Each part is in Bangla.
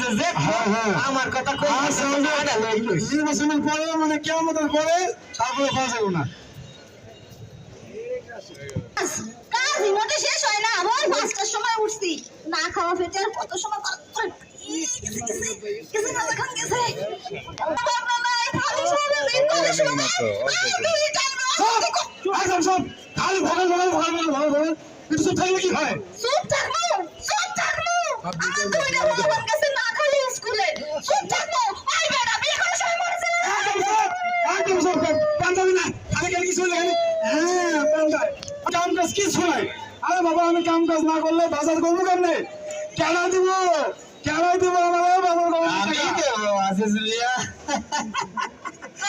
আছে যে আমার কথা কই নির্বাচনের পরে মানে কিয়ামতের পরে তারপরে পাওয়া যাবে না। কাজই মোটে শেষ হয় না, আবার 5টার সময় উঠছি, না খাওয়া পেটে আর কত সময় একদম সব খালি ভগল ভগল ভগল ভগল ভগল ভগল কিন্তু সব থাকলে কি হয়? চুপ থাকবো, চুপ থাকবো। দুইটা বাবার কাছে না খালি স্কুলে চুপ থাকবো। ওই বেটা বিয়ে করার সময় মরেছে না। একদম সব পান্ডাবি না, আমি কেন কিছু লাগে? হ্যাঁ পান্ডায় কাম কাজ কিছু নাই। আরে বাবা আমি কাম কাজ না করলে বাজার করবো কেমনে? কেন দিব আমার বাজার করবো? আমি দেবো আছে জুলিয়া।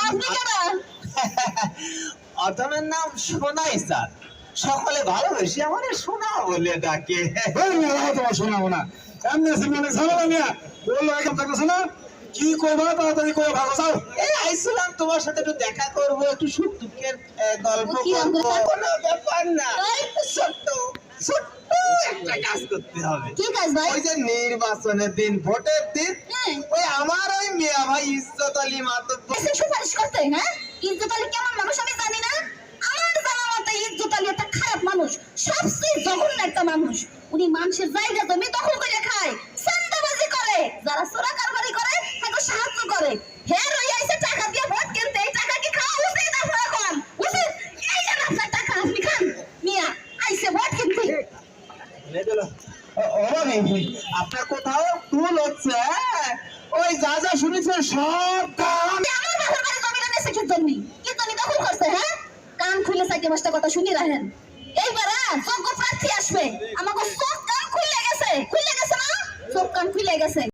আপনি কেন? অতমের নাম সোনাই স্যার, সকলে ভালোবেসে আমার সোনা বলে ডাকে। তোমার শোনাবো না, এমনি সিনেমা ঝামেলা নিয়ে বললো একদম থাকতেছে না। কি করবো তাড়াতাড়ি করে ভালো চাও। এই আইছিলাম তোমার সাথে একটু দেখা করবো, একটু সুখ দুঃখের গল্প কি করবো। গল্প? কোনো ব্যাপার না, ছোট্ট ছোট্ট একটা কাজ করতে হবে। কি কাজ ভাই? ওই যে নির্বাচনের দিন, ভোটের দিন, হ্যাঁ। ওই আমার ওই মিয়া ভাই ইজ্জত আলী মাতব্বর এসে সুপারিশ করতে, হ্যাঁ? ইজ্জত আলী কেমন মানুষ আমি জানি না। আমার জানা মতে ইজ্জত আলী একটা খারাপ মানুষ, সবচেয়ে জঘন্য একটা মানুষ। উনি মানুষের জায়গা জমি দখল করে খায়, চাঁদাবাজি করে, যারা চোরা কারবারি করে তাকে সাহায্য করে। হ্যাঁ রই আইছে টাকা দিয়ে ভোট কিনতে, এই টাকা কি খাওয়া উচিত আপনারা কোন? উচিত? এই যে আপনার টাকা আপনি খান। মিয়া আইছে ভোট কিনতে। আপনার কোথাও ভুল হচ্ছে। হ্যাঁ? ওই যা যা শুনেছেন সব কাম আপনি আমার বাবার বাড়ি জমিটা নিয়েছে কি জন্য? কি জন্য দখল করছে, হ্যাঁ? কান খুলে চারটে পাঁচটা কথা শুনি রাখেন। এইবার যোগ্য প্রার্থী আসবে, আমাকে চোখ কান খুলে গেছে না? চোখ কান খুলে গেছে।